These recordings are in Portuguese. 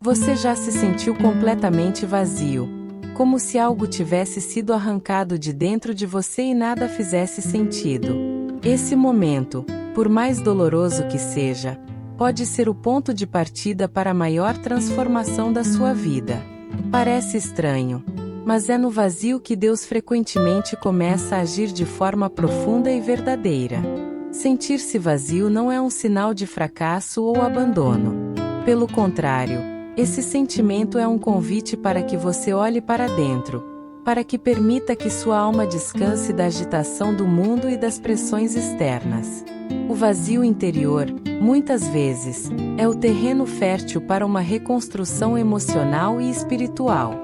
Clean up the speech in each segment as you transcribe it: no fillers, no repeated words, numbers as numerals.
Você já se sentiu completamente vazio, como se algo tivesse sido arrancado de dentro de você e nada fizesse sentido. Esse momento, por mais doloroso que seja, pode ser o ponto de partida para a maior transformação da sua vida. Parece estranho, mas é no vazio que Deus frequentemente começa a agir de forma profunda e verdadeira. Sentir-se vazio não é um sinal de fracasso ou abandono. Pelo contrário, esse sentimento é um convite para que você olhe para dentro, para que permita que sua alma descanse da agitação do mundo e das pressões externas. O vazio interior, muitas vezes, é o terreno fértil para uma reconstrução emocional e espiritual.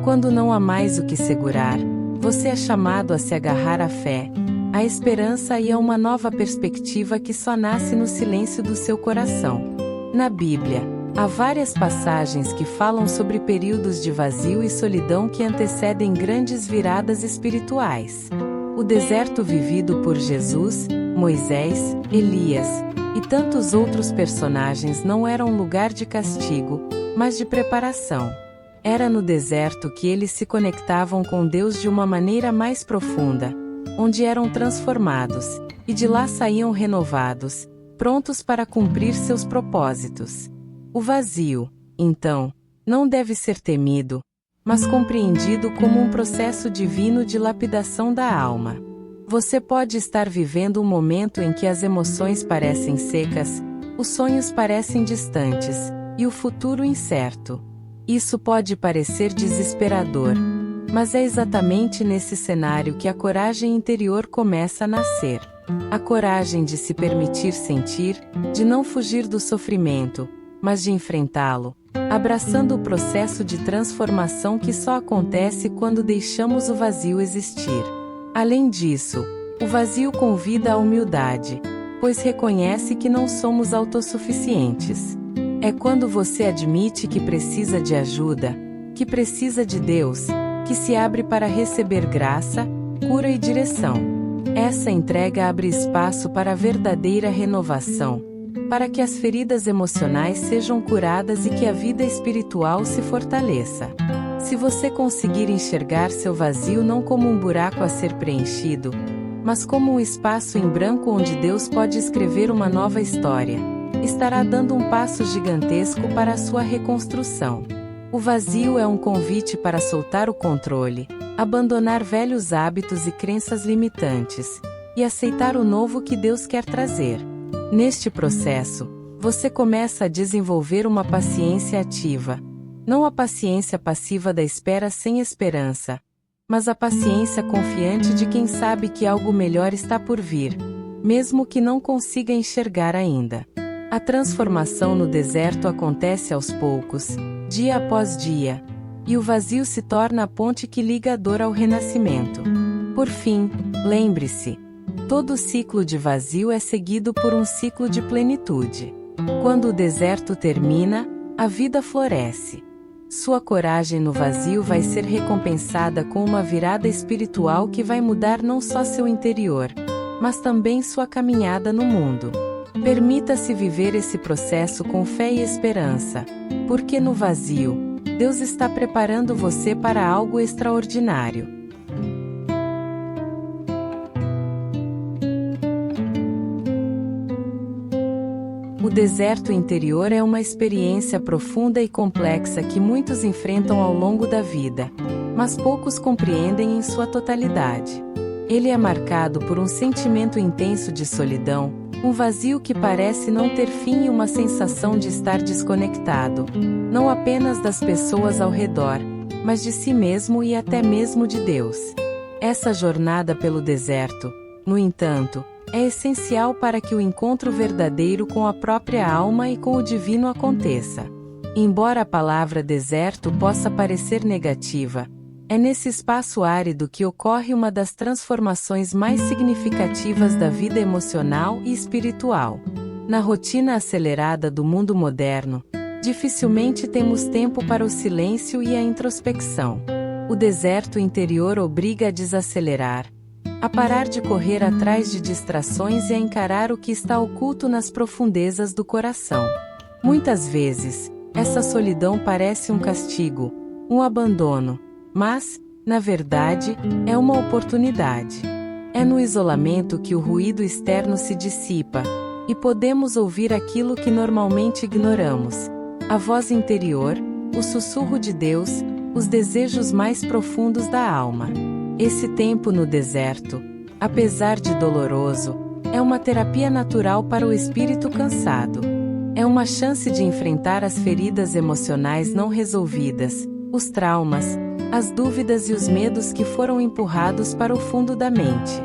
Quando não há mais o que segurar, você é chamado a se agarrar à fé, à esperança e a uma nova perspectiva que só nasce no silêncio do seu coração. Na Bíblia, há várias passagens que falam sobre períodos de vazio e solidão que antecedem grandes viradas espirituais. O deserto vivido por Jesus, Moisés, Elias e tantos outros personagens não era um lugar de castigo, mas de preparação. Era no deserto que eles se conectavam com Deus de uma maneira mais profunda, onde eram transformados, e de lá saíam renovados, prontos para cumprir seus propósitos. O vazio, então, não deve ser temido, mas compreendido como um processo divino de lapidação da alma. Você pode estar vivendo um momento em que as emoções parecem secas, os sonhos parecem distantes, e o futuro incerto. Isso pode parecer desesperador, mas é exatamente nesse cenário que a coragem interior começa a nascer. A coragem de se permitir sentir, de não fugir do sofrimento, mas de enfrentá-lo, abraçando o processo de transformação que só acontece quando deixamos o vazio existir. Além disso, o vazio convida à humildade, pois reconhece que não somos autossuficientes. É quando você admite que precisa de ajuda, que precisa de Deus, que se abre para receber graça, cura e direção. Essa entrega abre espaço para a verdadeira renovação, para que as feridas emocionais sejam curadas e que a vida espiritual se fortaleça. Se você conseguir enxergar seu vazio não como um buraco a ser preenchido, mas como um espaço em branco onde Deus pode escrever uma nova história, estará dando um passo gigantesco para a sua reconstrução. O vazio é um convite para soltar o controle, abandonar velhos hábitos e crenças limitantes, e aceitar o novo que Deus quer trazer. Neste processo, você começa a desenvolver uma paciência ativa, não a paciência passiva da espera sem esperança, mas a paciência confiante de quem sabe que algo melhor está por vir, mesmo que não consiga enxergar ainda. A transformação no deserto acontece aos poucos, dia após dia, e o vazio se torna a ponte que liga a dor ao renascimento. Por fim, lembre-se, todo ciclo de vazio é seguido por um ciclo de plenitude. Quando o deserto termina, a vida floresce. Sua coragem no vazio vai ser recompensada com uma virada espiritual que vai mudar não só seu interior, mas também sua caminhada no mundo. Permita-se viver esse processo com fé e esperança, porque no vazio, Deus está preparando você para algo extraordinário. O deserto interior é uma experiência profunda e complexa que muitos enfrentam ao longo da vida, mas poucos compreendem em sua totalidade. Ele é marcado por um sentimento intenso de solidão, um vazio que parece não ter fim e uma sensação de estar desconectado, não apenas das pessoas ao redor, mas de si mesmo e até mesmo de Deus. Essa jornada pelo deserto, no entanto, é essencial para que o encontro verdadeiro com a própria alma e com o divino aconteça. Embora a palavra deserto possa parecer negativa, é nesse espaço árido que ocorre uma das transformações mais significativas da vida emocional e espiritual. Na rotina acelerada do mundo moderno, dificilmente temos tempo para o silêncio e a introspecção. O deserto interior obriga a desacelerar, a parar de correr atrás de distrações e a encarar o que está oculto nas profundezas do coração. Muitas vezes, Essa solidão parece um castigo, um abandono, mas, na verdade, é uma oportunidade. É no isolamento que o ruído externo se dissipa, e podemos ouvir aquilo que normalmente ignoramos: a voz interior, o sussurro de Deus, os desejos mais profundos da alma. Esse tempo no deserto, apesar de doloroso, é uma terapia natural para o espírito cansado. É uma chance de enfrentar as feridas emocionais não resolvidas, os traumas, as dúvidas e os medos que foram empurrados para o fundo da mente.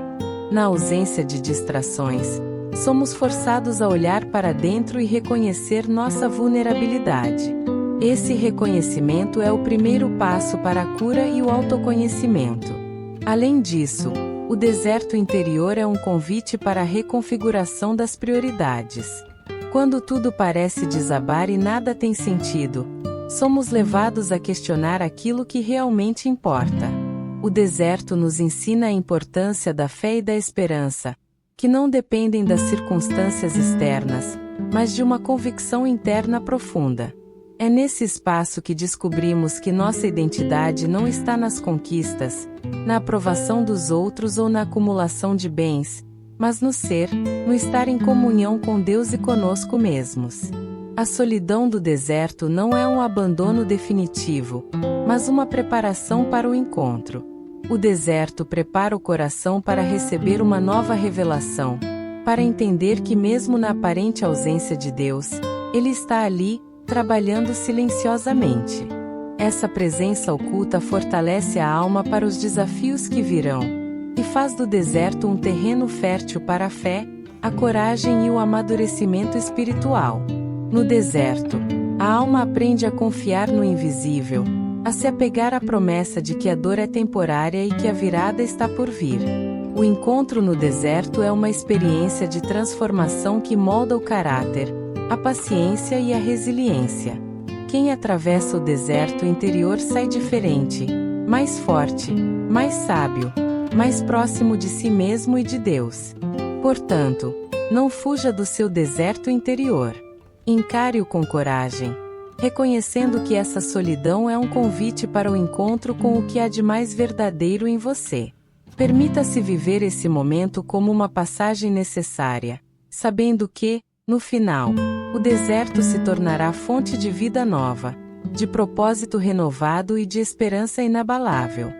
Na ausência de distrações, somos forçados a olhar para dentro e reconhecer nossa vulnerabilidade. Esse reconhecimento é o primeiro passo para a cura e o autoconhecimento. Além disso, o deserto interior é um convite para a reconfiguração das prioridades. Quando tudo parece desabar e nada tem sentido, somos levados a questionar aquilo que realmente importa. O deserto nos ensina a importância da fé e da esperança, que não dependem das circunstâncias externas, mas de uma convicção interna profunda. É nesse espaço que descobrimos que nossa identidade não está nas conquistas, na aprovação dos outros ou na acumulação de bens, mas no ser, no estar em comunhão com Deus e conosco mesmos. A solidão do deserto não é um abandono definitivo, mas uma preparação para o encontro. O deserto prepara o coração para receber uma nova revelação, para entender que mesmo na aparente ausência de Deus, Ele está ali, trabalhando silenciosamente. Essa presença oculta fortalece a alma para os desafios que virão, e faz do deserto um terreno fértil para a fé, a coragem e o amadurecimento espiritual. No deserto, a alma aprende a confiar no invisível, a se apegar à promessa de que a dor é temporária e que a virada está por vir. O encontro no deserto é uma experiência de transformação que molda o caráter, a paciência e a resiliência. Quem atravessa o deserto interior sai diferente, mais forte, mais sábio, mais próximo de si mesmo e de Deus. Portanto, não fuja do seu deserto interior. Encare-o com coragem, reconhecendo que essa solidão é um convite para o encontro com o que há de mais verdadeiro em você. Permita-se viver esse momento como uma passagem necessária, sabendo que, no final, o deserto se tornará fonte de vida nova, de propósito renovado e de esperança inabalável.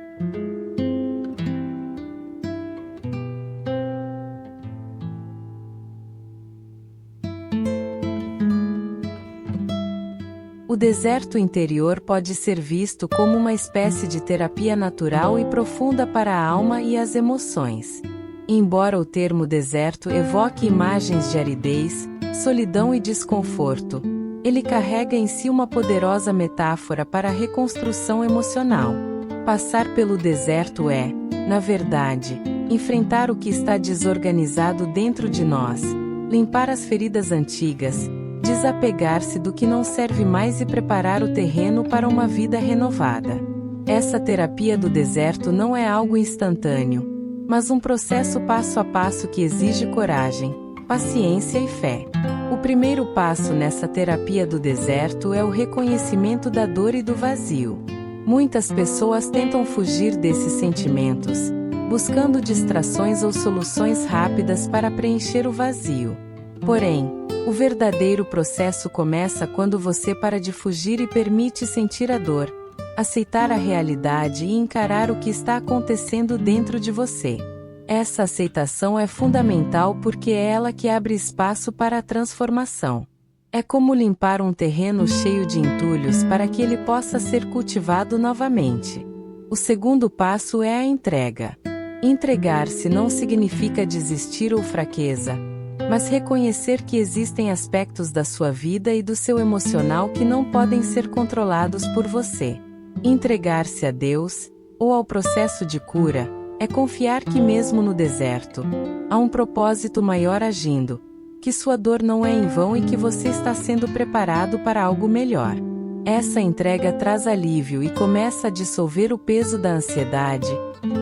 O deserto interior pode ser visto como uma espécie de terapia natural e profunda para a alma e as emoções. Embora o termo deserto evoque imagens de aridez, solidão e desconforto, ele carrega em si uma poderosa metáfora para a reconstrução emocional. Passar pelo deserto é, na verdade, enfrentar o que está desorganizado dentro de nós, limpar as feridas antigas, desapegar-se do que não serve mais e preparar o terreno para uma vida renovada. Essa terapia do deserto não é algo instantâneo, mas um processo passo a passo que exige coragem, paciência e fé. O primeiro passo nessa terapia do deserto é o reconhecimento da dor e do vazio. Muitas pessoas tentam fugir desses sentimentos, buscando distrações ou soluções rápidas para preencher o vazio. Porém, o verdadeiro processo começa quando você para de fugir e permite sentir a dor, aceitar a realidade e encarar o que está acontecendo dentro de você. Essa aceitação é fundamental porque é ela que abre espaço para a transformação. É como limpar um terreno cheio de entulhos para que ele possa ser cultivado novamente. O segundo passo é a entrega. Entregar-se não significa desistir ou fraqueza, mas reconhecer que existem aspectos da sua vida e do seu emocional que não podem ser controlados por você. Entregar-se a Deus, ou ao processo de cura, é confiar que mesmo no deserto, há um propósito maior agindo, que sua dor não é em vão e que você está sendo preparado para algo melhor. Essa entrega traz alívio e começa a dissolver o peso da ansiedade,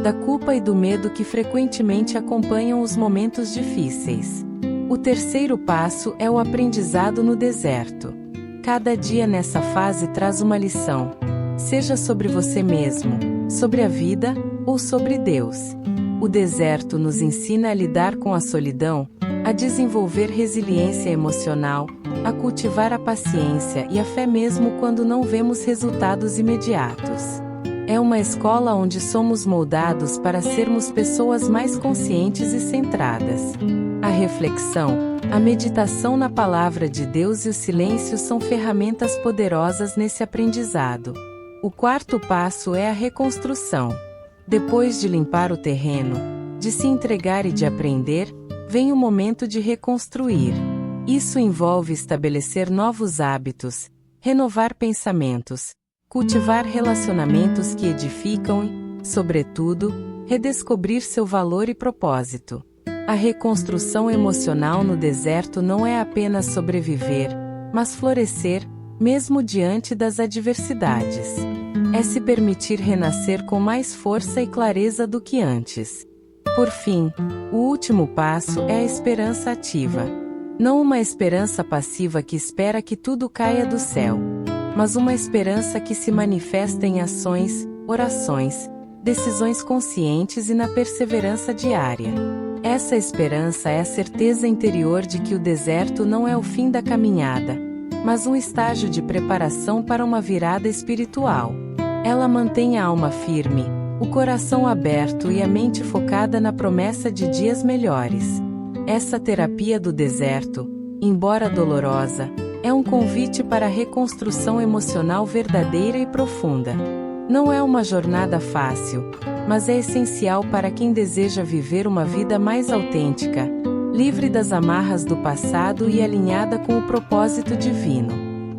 da culpa e do medo que frequentemente acompanham os momentos difíceis. O terceiro passo é o aprendizado no deserto. Cada dia nessa fase traz uma lição. Seja sobre você mesmo, sobre a vida, ou sobre Deus. O deserto nos ensina a lidar com a solidão, a desenvolver resiliência emocional, a cultivar a paciência e a fé mesmo quando não vemos resultados imediatos. É uma escola onde somos moldados para sermos pessoas mais conscientes e centradas. A reflexão, a meditação na palavra de Deus e o silêncio são ferramentas poderosas nesse aprendizado. O quarto passo é a reconstrução. Depois de limpar o terreno, de se entregar e de aprender, vem o momento de reconstruir. Isso envolve estabelecer novos hábitos, renovar pensamentos, cultivar relacionamentos que edificam e, sobretudo, redescobrir seu valor e propósito. A reconstrução emocional no deserto não é apenas sobreviver, mas florescer, mesmo diante das adversidades. É se permitir renascer com mais força e clareza do que antes. Por fim, o último passo é a esperança ativa. Não uma esperança passiva que espera que tudo caia do céu, mas uma esperança que se manifesta em ações, orações, decisões conscientes e na perseverança diária. Essa esperança é a certeza interior de que o deserto não é o fim da caminhada, mas um estágio de preparação para uma virada espiritual. Ela mantém a alma firme, o coração aberto e a mente focada na promessa de dias melhores. Essa terapia do deserto, embora dolorosa, é um convite para a reconstrução emocional verdadeira e profunda. Não é uma jornada fácil, mas é essencial para quem deseja viver uma vida mais autêntica, livre das amarras do passado e alinhada com o propósito divino.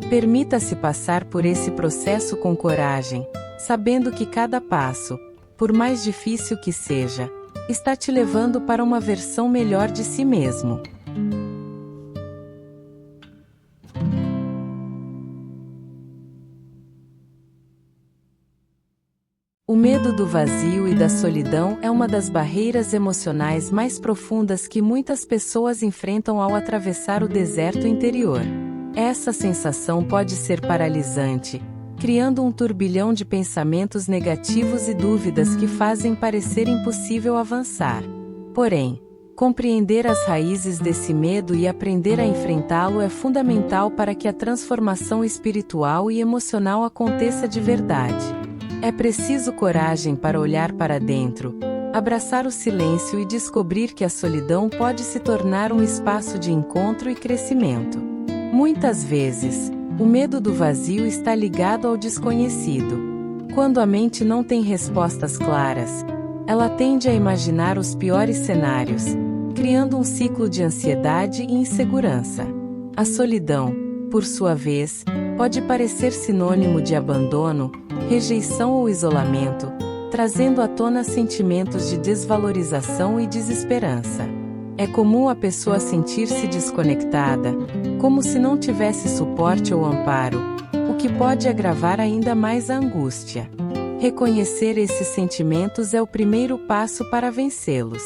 Permita-se passar por esse processo com coragem, sabendo que cada passo, por mais difícil que seja, está te levando para uma versão melhor de si mesmo. O medo do vazio e da solidão é uma das barreiras emocionais mais profundas que muitas pessoas enfrentam ao atravessar o deserto interior. Essa sensação pode ser paralisante, criando um turbilhão de pensamentos negativos e dúvidas que fazem parecer impossível avançar. Porém, compreender as raízes desse medo e aprender a enfrentá-lo é fundamental para que a transformação espiritual e emocional aconteça de verdade. É preciso coragem para olhar para dentro, abraçar o silêncio e descobrir que a solidão pode se tornar um espaço de encontro e crescimento. Muitas vezes, o medo do vazio está ligado ao desconhecido. Quando a mente não tem respostas claras, ela tende a imaginar os piores cenários, criando um ciclo de ansiedade e insegurança. A solidão, por sua vez, pode parecer sinônimo de abandono, rejeição ou isolamento, trazendo à tona sentimentos de desvalorização e desesperança. É comum a pessoa sentir-se desconectada, como se não tivesse suporte ou amparo, o que pode agravar ainda mais a angústia. Reconhecer esses sentimentos é o primeiro passo para vencê-los.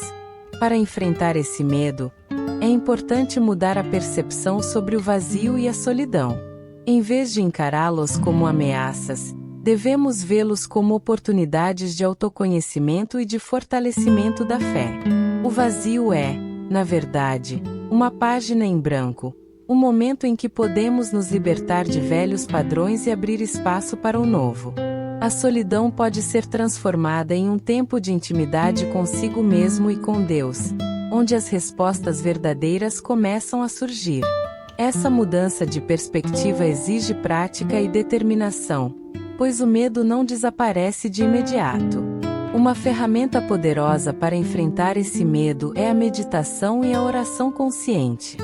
Para enfrentar esse medo, é importante mudar a percepção sobre o vazio e a solidão. Em vez de encará-los como ameaças, devemos vê-los como oportunidades de autoconhecimento e de fortalecimento da fé. O vazio é, na verdade, uma página em branco, um momento em que podemos nos libertar de velhos padrões e abrir espaço para o novo. A solidão pode ser transformada em um tempo de intimidade consigo mesmo e com Deus, onde as respostas verdadeiras começam a surgir. Essa mudança de perspectiva exige prática e determinação, pois o medo não desaparece de imediato. Uma ferramenta poderosa para enfrentar esse medo é a meditação e a oração consciente.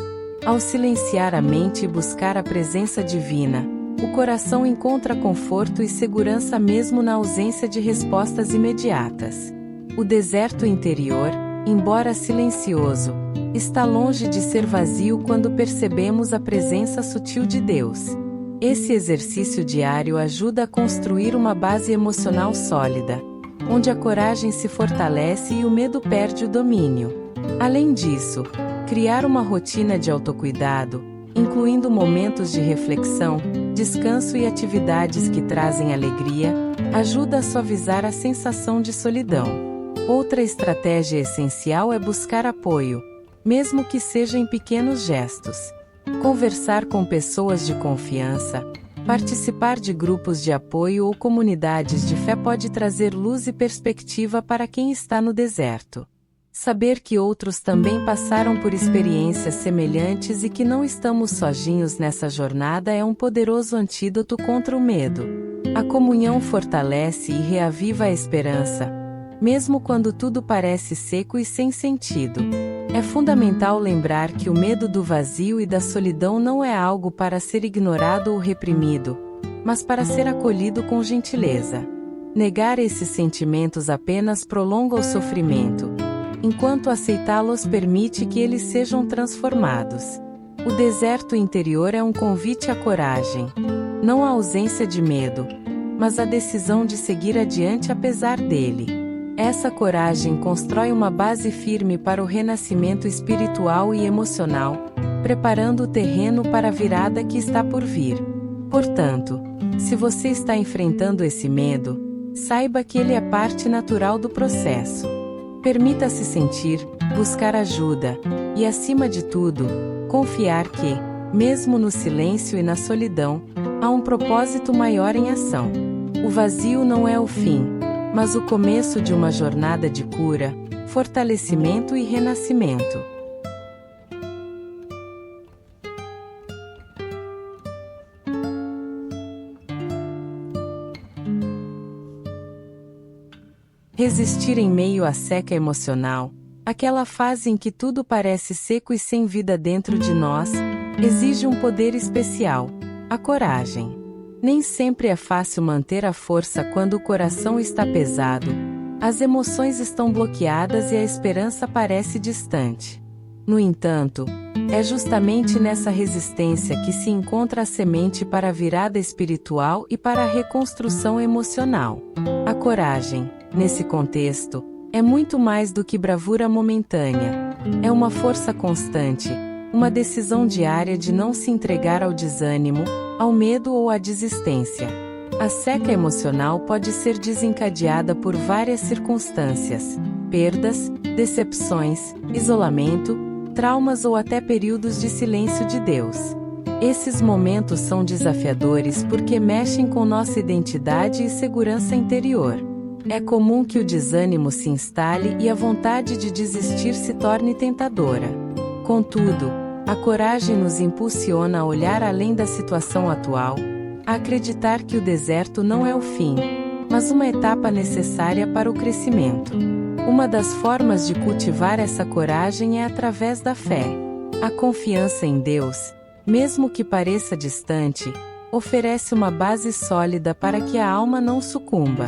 Ao silenciar a mente e buscar a presença divina, o coração encontra conforto e segurança mesmo na ausência de respostas imediatas. O deserto interior, embora silencioso, está longe de ser vazio quando percebemos a presença sutil de Deus. Esse exercício diário ajuda a construir uma base emocional sólida, onde a coragem se fortalece e o medo perde o domínio. Além disso, criar uma rotina de autocuidado, incluindo momentos de reflexão, descanso e atividades que trazem alegria, ajuda a suavizar a sensação de solidão. Outra estratégia essencial é buscar apoio, mesmo que seja em pequenos gestos. Conversar com pessoas de confiança, participar de grupos de apoio ou comunidades de fé pode trazer luz e perspectiva para quem está no deserto. Saber que outros também passaram por experiências semelhantes e que não estamos sozinhos nessa jornada é um poderoso antídoto contra o medo. A comunhão fortalece e reaviva a esperança, mesmo quando tudo parece seco e sem sentido. É fundamental lembrar que o medo do vazio e da solidão não é algo para ser ignorado ou reprimido, mas para ser acolhido com gentileza. Negar esses sentimentos apenas prolonga o sofrimento, enquanto aceitá-los permite que eles sejam transformados. O deserto interior é um convite à coragem, não à ausência de medo, mas à decisão de seguir adiante apesar dele. Essa coragem constrói uma base firme para o renascimento espiritual e emocional, preparando o terreno para a virada que está por vir. Portanto, se você está enfrentando esse medo, saiba que ele é parte natural do processo. Permita-se sentir, buscar ajuda, e acima de tudo, confiar que, mesmo no silêncio e na solidão, há um propósito maior em ação. O vazio não é o fim, mas o começo de uma jornada de cura, fortalecimento e renascimento. Resistir em meio à seca emocional, aquela fase em que tudo parece seco e sem vida dentro de nós, exige um poder especial: a coragem. Nem sempre é fácil manter a força quando o coração está pesado, as emoções estão bloqueadas e a esperança parece distante. No entanto, é justamente nessa resistência que se encontra a semente para a virada espiritual e para a reconstrução emocional. A coragem, nesse contexto, é muito mais do que bravura momentânea. É uma força constante, uma decisão diária de não se entregar ao desânimo, ao medo ou à desistência. A seca emocional pode ser desencadeada por várias circunstâncias: perdas, decepções, isolamento, traumas ou até períodos de silêncio de Deus. Esses momentos são desafiadores porque mexem com nossa identidade e segurança interior. É comum que o desânimo se instale e a vontade de desistir se torne tentadora. Contudo, a coragem nos impulsiona a olhar além da situação atual, a acreditar que o deserto não é o fim, mas uma etapa necessária para o crescimento. Uma das formas de cultivar essa coragem é através da fé. A confiança em Deus, mesmo que pareça distante, oferece uma base sólida para que a alma não sucumba.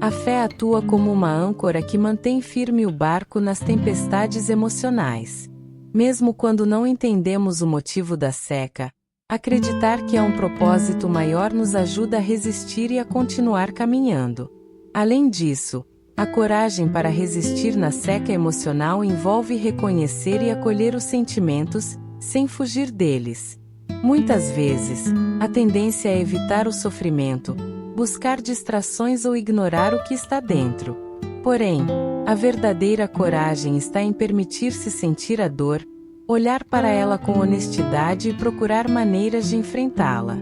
A fé atua como uma âncora que mantém firme o barco nas tempestades emocionais. Mesmo quando não entendemos o motivo da seca, acreditar que há um propósito maior nos ajuda a resistir e a continuar caminhando. Além disso, a coragem para resistir na seca emocional envolve reconhecer e acolher os sentimentos, sem fugir deles. Muitas vezes, a tendência é evitar o sofrimento, buscar distrações ou ignorar o que está dentro. Porém, a verdadeira coragem está em permitir-se sentir a dor, olhar para ela com honestidade e procurar maneiras de enfrentá-la.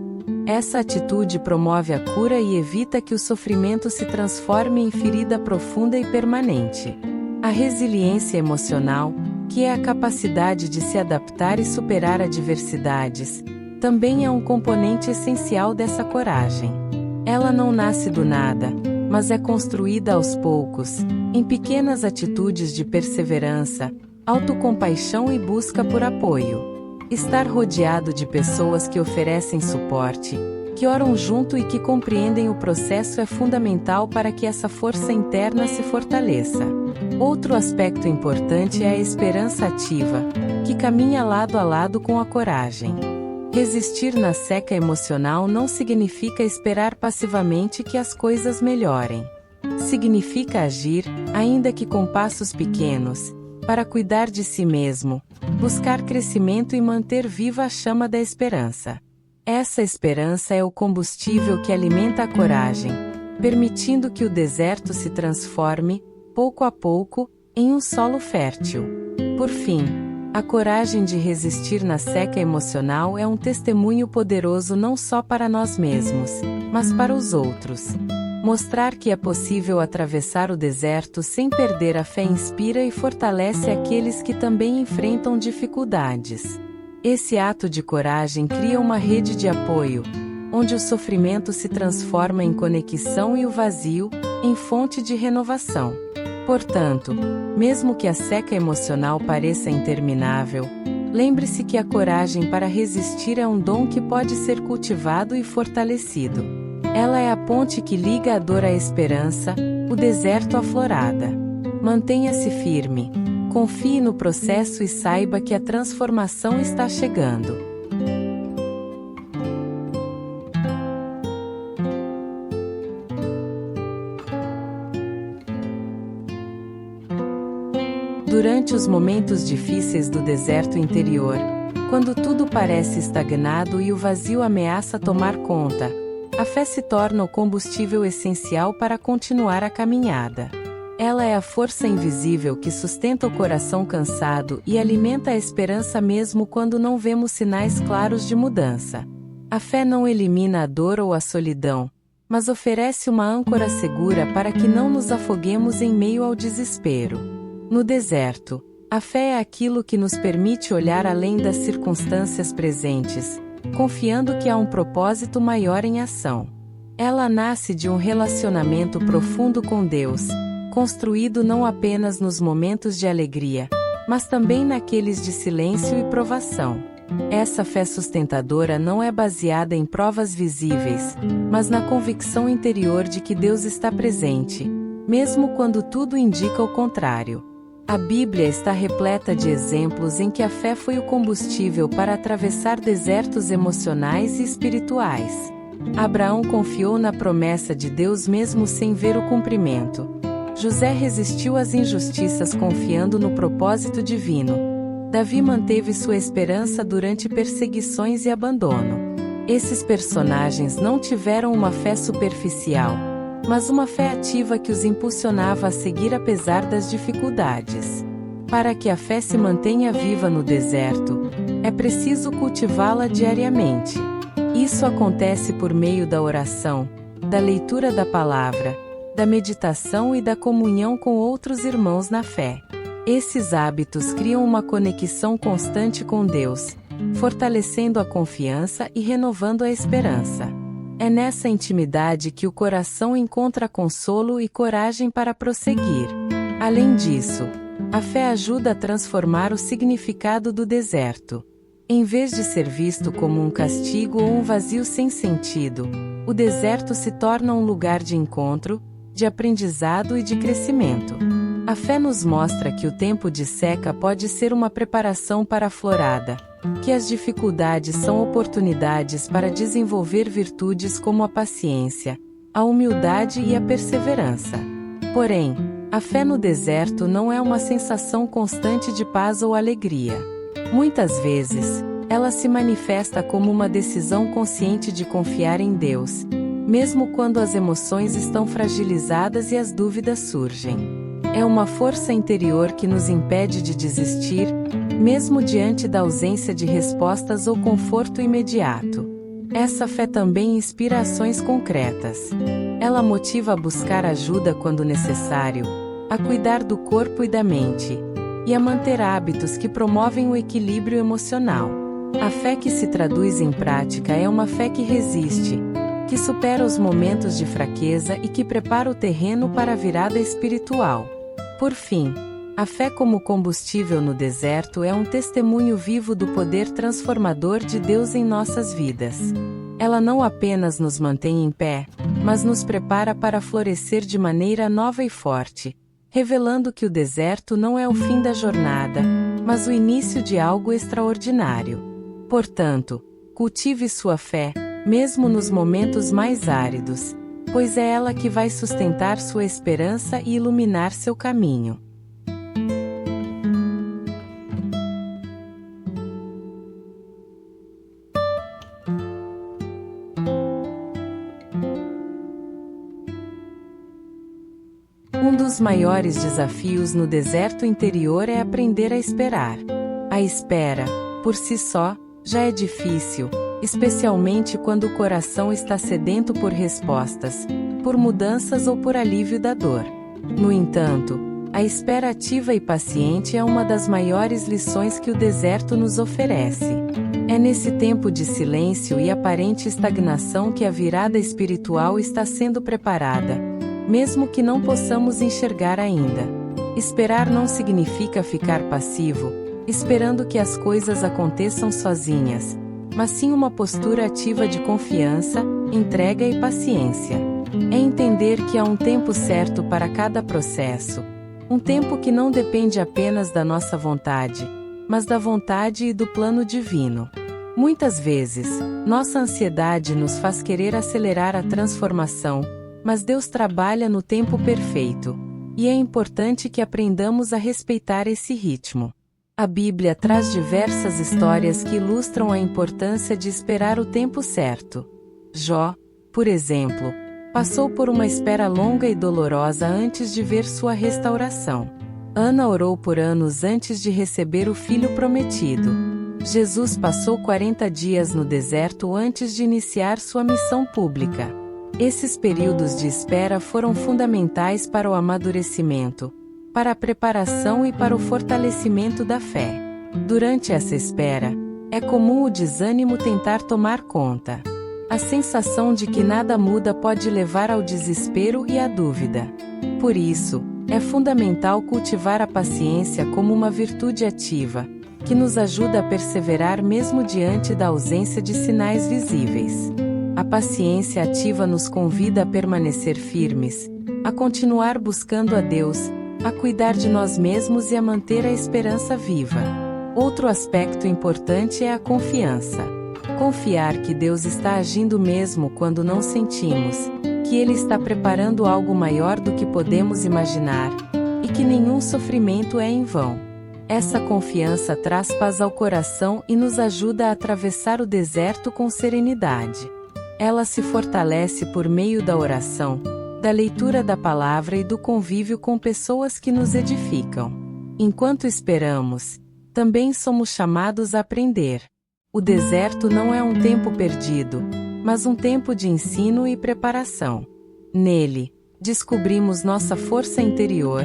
Essa atitude promove a cura e evita que o sofrimento se transforme em ferida profunda e permanente. A resiliência emocional, que é a capacidade de se adaptar e superar adversidades, também é um componente essencial dessa coragem. Ela não nasce do nada, mas é construída aos poucos, em pequenas atitudes de perseverança, autocompaixão e busca por apoio. Estar rodeado de pessoas que oferecem suporte, que oram junto e que compreendem o processo é fundamental para que essa força interna se fortaleça. Outro aspecto importante é a esperança ativa, que caminha lado a lado com a coragem. Resistir na seca emocional não significa esperar passivamente que as coisas melhorem. Significa agir, ainda que com passos pequenos, para cuidar de si mesmo, buscar crescimento e manter viva a chama da esperança. Essa esperança é o combustível que alimenta a coragem, permitindo que o deserto se transforme, pouco a pouco, em um solo fértil. Por fim, a coragem de resistir na seca emocional é um testemunho poderoso não só para nós mesmos, mas para os outros. Mostrar que é possível atravessar o deserto sem perder a fé inspira e fortalece aqueles que também enfrentam dificuldades. Esse ato de coragem cria uma rede de apoio, onde o sofrimento se transforma em conexão e o vazio, em fonte de renovação. Portanto, mesmo que a seca emocional pareça interminável, lembre-se que a coragem para resistir é um dom que pode ser cultivado e fortalecido. Ela é a ponte que liga a dor à esperança, o deserto à florada. Mantenha-se firme, confie no processo e saiba que a transformação está chegando. Durante os momentos difíceis do deserto interior, quando tudo parece estagnado e o vazio ameaça tomar conta, a fé se torna o combustível essencial para continuar a caminhada. Ela é a força invisível que sustenta o coração cansado e alimenta a esperança mesmo quando não vemos sinais claros de mudança. A fé não elimina a dor ou a solidão, mas oferece uma âncora segura para que não nos afoguemos em meio ao desespero. No deserto, a fé é aquilo que nos permite olhar além das circunstâncias presentes, confiando que há um propósito maior em ação. Ela nasce de um relacionamento profundo com Deus, construído não apenas nos momentos de alegria, mas também naqueles de silêncio e provação. Essa fé sustentadora não é baseada em provas visíveis, mas na convicção interior de que Deus está presente, mesmo quando tudo indica o contrário. A Bíblia está repleta de exemplos em que a fé foi o combustível para atravessar desertos emocionais e espirituais. Abraão confiou na promessa de Deus mesmo sem ver o cumprimento. José resistiu às injustiças confiando no propósito divino. Davi manteve sua esperança durante perseguições e abandono. Esses personagens não tiveram uma fé superficial, mas uma fé ativa que os impulsionava a seguir apesar das dificuldades. Para que a fé se mantenha viva no deserto, é preciso cultivá-la diariamente. Isso acontece por meio da oração, da leitura da palavra, da meditação e da comunhão com outros irmãos na fé. Esses hábitos criam uma conexão constante com Deus, fortalecendo a confiança e renovando a esperança. É nessa intimidade que o coração encontra consolo e coragem para prosseguir. Além disso, a fé ajuda a transformar o significado do deserto. Em vez de ser visto como um castigo ou um vazio sem sentido, o deserto se torna um lugar de encontro, de aprendizado e de crescimento. A fé nos mostra que o tempo de seca pode ser uma preparação para a florada, que as dificuldades são oportunidades para desenvolver virtudes como a paciência, a humildade e a perseverança. Porém, a fé no deserto não é uma sensação constante de paz ou alegria. Muitas vezes, ela se manifesta como uma decisão consciente de confiar em Deus, mesmo quando as emoções estão fragilizadas e as dúvidas surgem. É uma força interior que nos impede de desistir, mesmo diante da ausência de respostas ou conforto imediato. Essa fé também inspira ações concretas. Ela motiva a buscar ajuda quando necessário, a cuidar do corpo e da mente, e a manter hábitos que promovem o equilíbrio emocional. A fé que se traduz em prática é uma fé que resiste, que supera os momentos de fraqueza e que prepara o terreno para a virada espiritual. Por fim, a fé como combustível no deserto é um testemunho vivo do poder transformador de Deus em nossas vidas. Ela não apenas nos mantém em pé, mas nos prepara para florescer de maneira nova e forte, revelando que o deserto não é o fim da jornada, mas o início de algo extraordinário. Portanto, cultive sua fé, mesmo nos momentos mais áridos, pois é ela que vai sustentar sua esperança e iluminar seu caminho. Um dos maiores desafios no deserto interior é aprender a esperar. A espera, por si só, já é difícil, especialmente quando o coração está sedento por respostas, por mudanças ou por alívio da dor. No entanto, a espera ativa e paciente é uma das maiores lições que o deserto nos oferece. É nesse tempo de silêncio e aparente estagnação que a virada espiritual está sendo preparada, mesmo que não possamos enxergar ainda. Esperar não significa ficar passivo, esperando que as coisas aconteçam sozinhas, mas sim uma postura ativa de confiança, entrega e paciência. É entender que há um tempo certo para cada processo, um tempo que não depende apenas da nossa vontade, mas da vontade e do plano divino. Muitas vezes, nossa ansiedade nos faz querer acelerar a transformação, mas Deus trabalha no tempo perfeito, e é importante que aprendamos a respeitar esse ritmo. A Bíblia traz diversas histórias que ilustram a importância de esperar o tempo certo. Jó, por exemplo, passou por uma espera longa e dolorosa antes de ver sua restauração. Ana orou por anos antes de receber o filho prometido. Jesus passou 40 dias no deserto antes de iniciar sua missão pública. Esses períodos de espera foram fundamentais para o amadurecimento, para a preparação e para o fortalecimento da fé. Durante essa espera, é comum o desânimo tentar tomar conta. A sensação de que nada muda pode levar ao desespero e à dúvida. Por isso, é fundamental cultivar a paciência como uma virtude ativa, que nos ajuda a perseverar mesmo diante da ausência de sinais visíveis. A paciência ativa nos convida a permanecer firmes, a continuar buscando a Deus, a cuidar de nós mesmos e a manter a esperança viva. Outro aspecto importante é a confiança. Confiar que Deus está agindo mesmo quando não sentimos, que Ele está preparando algo maior do que podemos imaginar, e que nenhum sofrimento é em vão. Essa confiança traz paz ao coração e nos ajuda a atravessar o deserto com serenidade. Ela se fortalece por meio da oração, da leitura da palavra e do convívio com pessoas que nos edificam. Enquanto esperamos, também somos chamados a aprender. O deserto não é um tempo perdido, mas um tempo de ensino e preparação. Nele, descobrimos nossa força interior,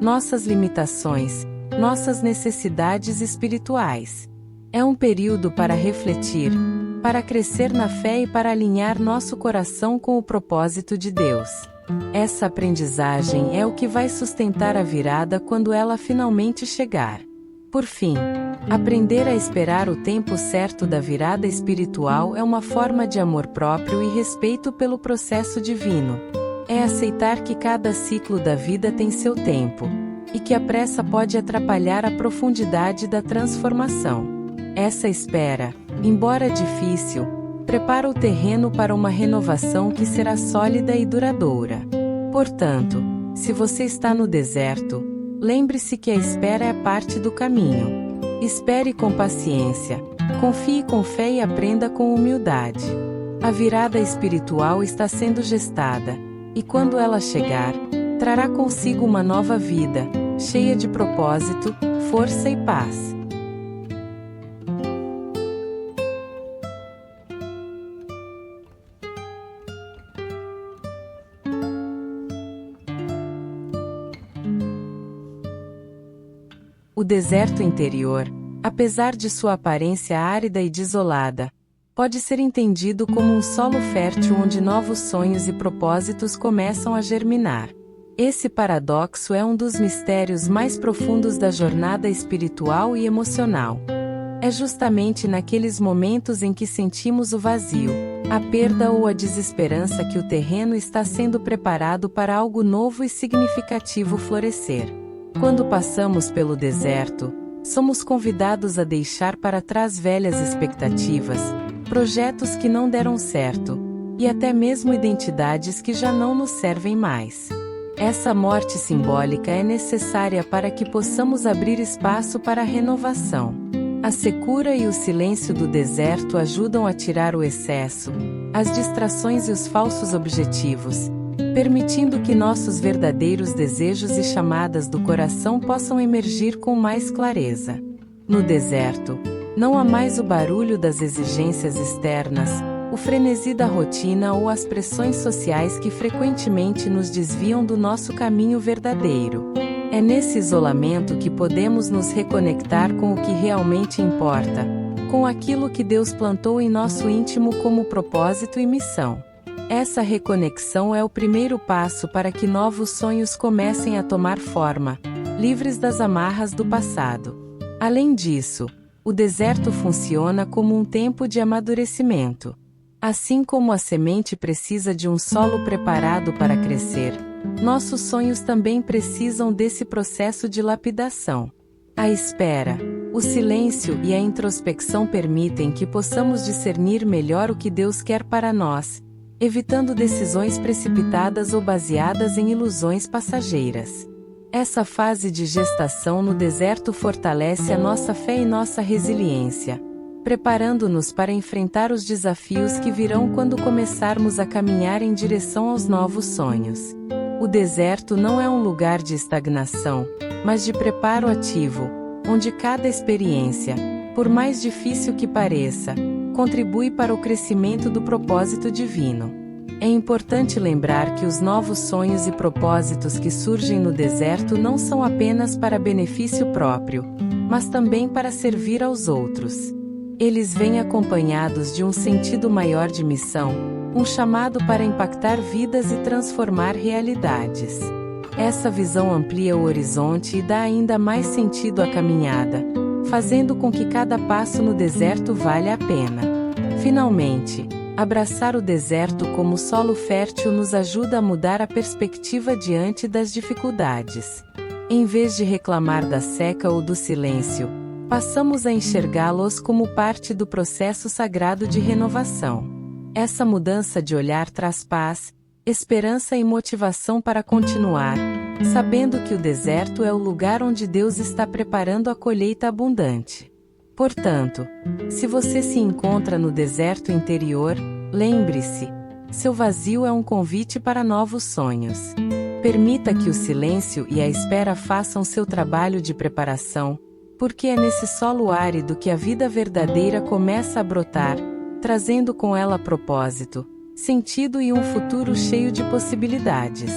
nossas limitações, nossas necessidades espirituais. É um período para refletir, para crescer na fé e para alinhar nosso coração com o propósito de Deus. Essa aprendizagem é o que vai sustentar a virada quando ela finalmente chegar. Por fim, aprender a esperar o tempo certo da virada espiritual é uma forma de amor próprio e respeito pelo processo divino. É aceitar que cada ciclo da vida tem seu tempo, e que a pressa pode atrapalhar a profundidade da transformação. Essa espera, embora difícil, prepara o terreno para uma renovação que será sólida e duradoura. Portanto, se você está no deserto, lembre-se que a espera é parte do caminho. Espere com paciência, confie com fé e aprenda com humildade. A virada espiritual está sendo gestada, e quando ela chegar, trará consigo uma nova vida, cheia de propósito, força e paz. O deserto interior, apesar de sua aparência árida e desolada, pode ser entendido como um solo fértil onde novos sonhos e propósitos começam a germinar. Esse paradoxo é um dos mistérios mais profundos da jornada espiritual e emocional. É justamente naqueles momentos em que sentimos o vazio, a perda ou a desesperança que o terreno está sendo preparado para algo novo e significativo florescer. Quando passamos pelo deserto, somos convidados a deixar para trás velhas expectativas, projetos que não deram certo, e até mesmo identidades que já não nos servem mais. Essa morte simbólica é necessária para que possamos abrir espaço para a renovação. A secura e o silêncio do deserto ajudam a tirar o excesso, as distrações e os falsos objetivos, permitindo que nossos verdadeiros desejos e chamadas do coração possam emergir com mais clareza. No deserto, não há mais o barulho das exigências externas, o frenesi da rotina ou as pressões sociais que frequentemente nos desviam do nosso caminho verdadeiro. É nesse isolamento que podemos nos reconectar com o que realmente importa, com aquilo que Deus plantou em nosso íntimo como propósito e missão. Essa reconexão é o primeiro passo para que novos sonhos comecem a tomar forma, livres das amarras do passado. Além disso, o deserto funciona como um tempo de amadurecimento. Assim como a semente precisa de um solo preparado para crescer, nossos sonhos também precisam desse processo de lapidação. A espera, o silêncio e a introspecção permitem que possamos discernir melhor o que Deus quer para nós, evitando decisões precipitadas ou baseadas em ilusões passageiras. Essa fase de gestação no deserto fortalece a nossa fé e nossa resiliência, preparando-nos para enfrentar os desafios que virão quando começarmos a caminhar em direção aos novos sonhos. O deserto não é um lugar de estagnação, mas de preparo ativo, onde cada experiência, por mais difícil que pareça, contribui para o crescimento do propósito divino. É importante lembrar que os novos sonhos e propósitos que surgem no deserto não são apenas para benefício próprio, mas também para servir aos outros. Eles vêm acompanhados de um sentido maior de missão, um chamado para impactar vidas e transformar realidades. Essa visão amplia o horizonte e dá ainda mais sentido à caminhada, fazendo com que cada passo no deserto valha a pena. Finalmente, abraçar o deserto como solo fértil nos ajuda a mudar a perspectiva diante das dificuldades. Em vez de reclamar da seca ou do silêncio, passamos a enxergá-los como parte do processo sagrado de renovação. Essa mudança de olhar traz paz, esperança e motivação para continuar, sabendo que o deserto é o lugar onde Deus está preparando a colheita abundante. Portanto, se você se encontra no deserto interior, lembre-se, seu vazio é um convite para novos sonhos. Permita que o silêncio e a espera façam seu trabalho de preparação, porque é nesse solo árido que a vida verdadeira começa a brotar, trazendo com ela propósito, sentido e um futuro cheio de possibilidades.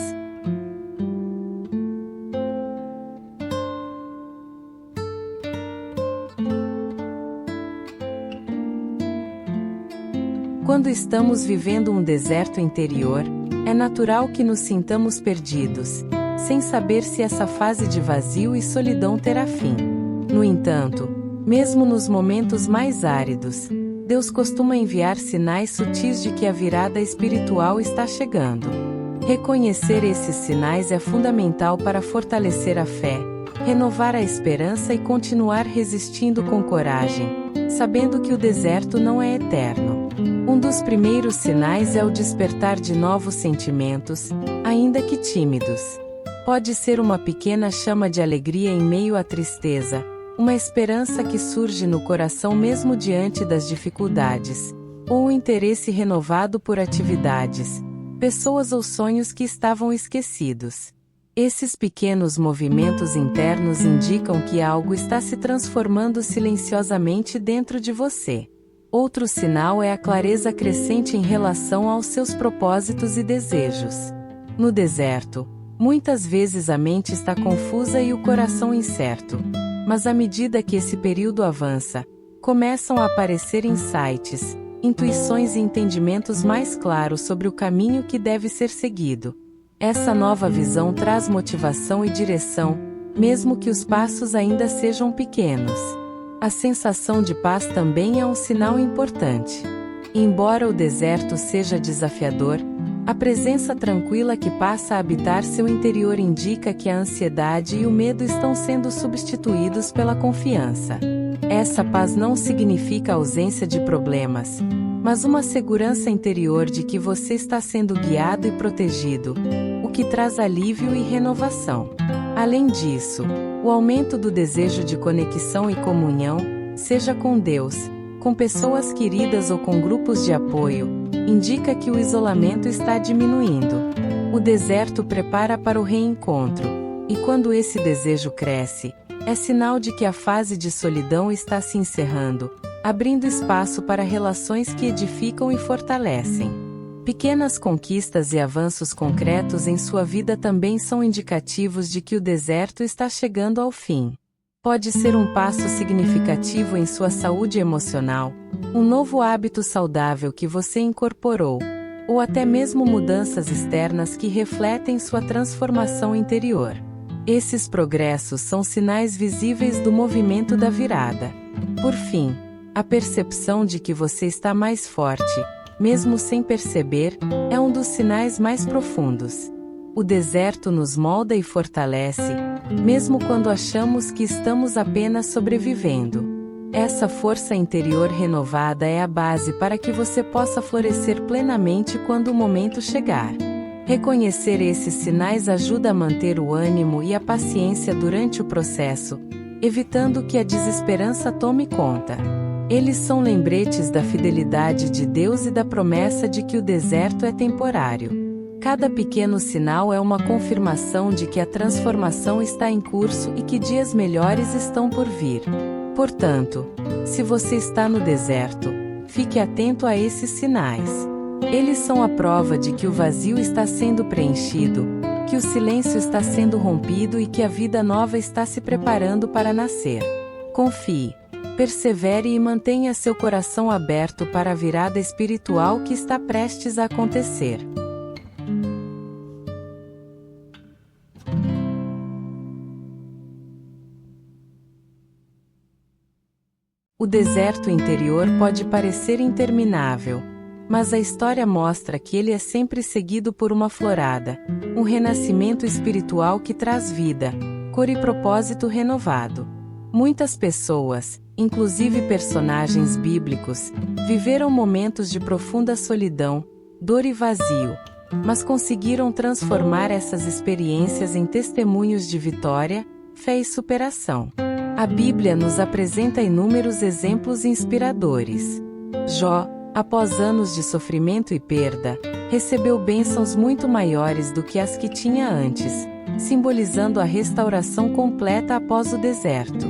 Quando estamos vivendo um deserto interior, é natural que nos sintamos perdidos, sem saber se essa fase de vazio e solidão terá fim. No entanto, mesmo nos momentos mais áridos, Deus costuma enviar sinais sutis de que a virada espiritual está chegando. Reconhecer esses sinais é fundamental para fortalecer a fé, renovar a esperança e continuar resistindo com coragem, sabendo que o deserto não é eterno. Um dos primeiros sinais é o despertar de novos sentimentos, ainda que tímidos. Pode ser uma pequena chama de alegria em meio à tristeza, uma esperança que surge no coração mesmo diante das dificuldades, ou um interesse renovado por atividades, pessoas ou sonhos que estavam esquecidos. Esses pequenos movimentos internos indicam que algo está se transformando silenciosamente dentro de você. Outro sinal é a clareza crescente em relação aos seus propósitos e desejos. No deserto, muitas vezes a mente está confusa e o coração incerto. Mas à medida que esse período avança, começam a aparecer insights, intuições e entendimentos mais claros sobre o caminho que deve ser seguido. Essa nova visão traz motivação e direção, mesmo que os passos ainda sejam pequenos. A sensação de paz também é um sinal importante. Embora o deserto seja desafiador, a presença tranquila que passa a habitar seu interior indica que a ansiedade e o medo estão sendo substituídos pela confiança. Essa paz não significa ausência de problemas, mas uma segurança interior de que você está sendo guiado e protegido, o que traz alívio e renovação. Além disso, o aumento do desejo de conexão e comunhão, seja com Deus, com pessoas queridas ou com grupos de apoio, indica que o isolamento está diminuindo. O deserto prepara para o reencontro, e quando esse desejo cresce, é sinal de que a fase de solidão está se encerrando, abrindo espaço para relações que edificam e fortalecem. Pequenas conquistas e avanços concretos em sua vida também são indicativos de que o deserto está chegando ao fim. Pode ser um passo significativo em sua saúde emocional, um novo hábito saudável que você incorporou, ou até mesmo mudanças externas que refletem sua transformação interior. Esses progressos são sinais visíveis do movimento da virada. Por fim, a percepção de que você está mais forte, mesmo sem perceber, é um dos sinais mais profundos. O deserto nos molda e fortalece, mesmo quando achamos que estamos apenas sobrevivendo. Essa força interior renovada é a base para que você possa florescer plenamente quando o momento chegar. Reconhecer esses sinais ajuda a manter o ânimo e a paciência durante o processo, evitando que a desesperança tome conta. Eles são lembretes da fidelidade de Deus e da promessa de que o deserto é temporário. Cada pequeno sinal é uma confirmação de que a transformação está em curso e que dias melhores estão por vir. Portanto, se você está no deserto, fique atento a esses sinais. Eles são a prova de que o vazio está sendo preenchido, que o silêncio está sendo rompido e que a vida nova está se preparando para nascer. Confie, persevere e mantenha seu coração aberto para a virada espiritual que está prestes a acontecer. O deserto interior pode parecer interminável, mas a história mostra que ele é sempre seguido por uma florada, um renascimento espiritual que traz vida, cor e propósito renovado. Muitas pessoas, inclusive personagens bíblicos, viveram momentos de profunda solidão, dor e vazio, mas conseguiram transformar essas experiências em testemunhos de vitória, fé e superação. A Bíblia nos apresenta inúmeros exemplos inspiradores. Jó, após anos de sofrimento e perda, recebeu bênçãos muito maiores do que as que tinha antes, simbolizando a restauração completa após o deserto.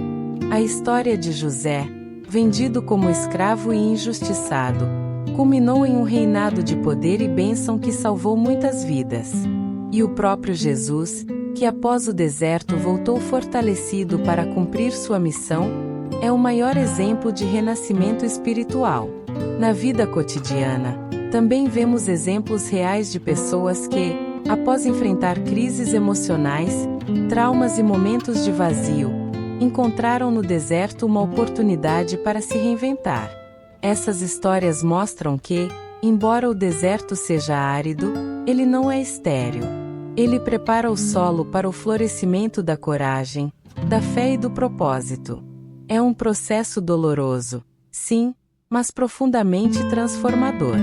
A história de José, vendido como escravo e injustiçado, culminou em um reinado de poder e bênção que salvou muitas vidas. E o próprio Jesus, que após o deserto voltou fortalecido para cumprir sua missão, é o maior exemplo de renascimento espiritual. Na vida cotidiana, também vemos exemplos reais de pessoas que, após enfrentar crises emocionais, traumas e momentos de vazio, encontraram no deserto uma oportunidade para se reinventar. Essas histórias mostram que, embora o deserto seja árido, ele não é estéril. Ele prepara o solo para o florescimento da coragem, da fé e do propósito. É um processo doloroso, sim, mas profundamente transformador.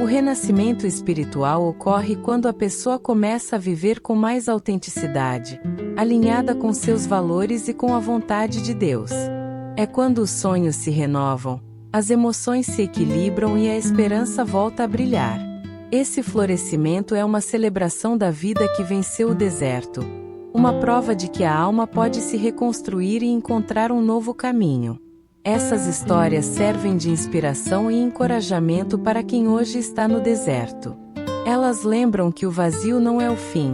O renascimento espiritual ocorre quando a pessoa começa a viver com mais autenticidade, alinhada com seus valores e com a vontade de Deus. É quando os sonhos se renovam, as emoções se equilibram e a esperança volta a brilhar. Esse florescimento é uma celebração da vida que venceu o deserto, uma prova de que a alma pode se reconstruir e encontrar um novo caminho. Essas histórias servem de inspiração e encorajamento para quem hoje está no deserto. Elas lembram que o vazio não é o fim,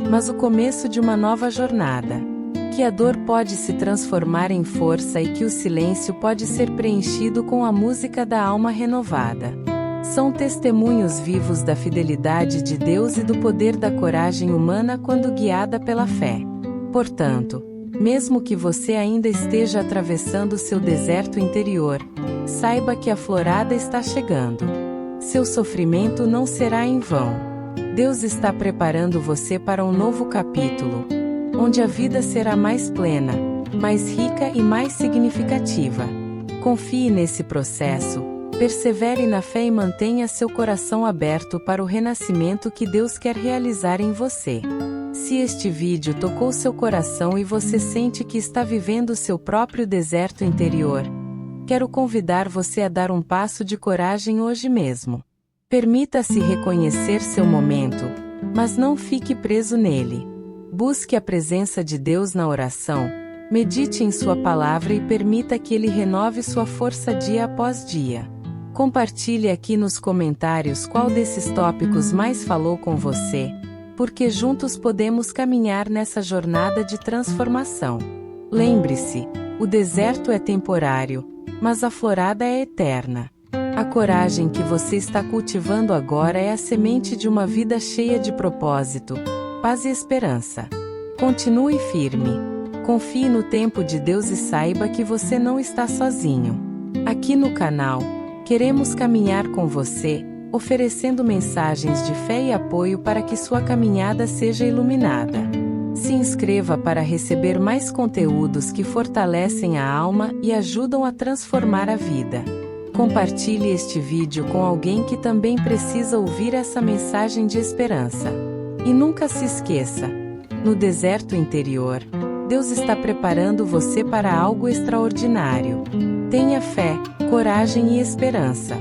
mas o começo de uma nova jornada. Que a dor pode se transformar em força e que o silêncio pode ser preenchido com a música da alma renovada. São testemunhos vivos da fidelidade de Deus e do poder da coragem humana quando guiada pela fé. Portanto, mesmo que você ainda esteja atravessando seu deserto interior, saiba que a florada está chegando. Seu sofrimento não será em vão. Deus está preparando você para um novo capítulo, onde a vida será mais plena, mais rica e mais significativa. Confie nesse processo. Persevere na fé e mantenha seu coração aberto para o renascimento que Deus quer realizar em você. Se este vídeo tocou seu coração e você sente que está vivendo seu próprio deserto interior, quero convidar você a dar um passo de coragem hoje mesmo. Permita-se reconhecer seu momento, Mas não fique preso nele. Busque a presença de Deus na oração, medite em sua palavra e permita que Ele renove sua força dia após dia. Compartilhe aqui nos comentários qual desses tópicos mais falou com você, porque juntos podemos caminhar nessa jornada de transformação. Lembre-se, o deserto é temporário, mas a florada é eterna. A coragem que você está cultivando agora é a semente de uma vida cheia de propósito, paz e esperança. Continue firme. Confie no tempo de Deus e saiba que você não está sozinho. Aqui no canal, queremos caminhar com você, oferecendo mensagens de fé e apoio para que sua caminhada seja iluminada. Se inscreva para receber mais conteúdos que fortalecem a alma e ajudam a transformar a vida. Compartilhe este vídeo com alguém que também precisa ouvir essa mensagem de esperança. E nunca se esqueça, no deserto interior, Deus está preparando você para algo extraordinário. Tenha fé, coragem e esperança.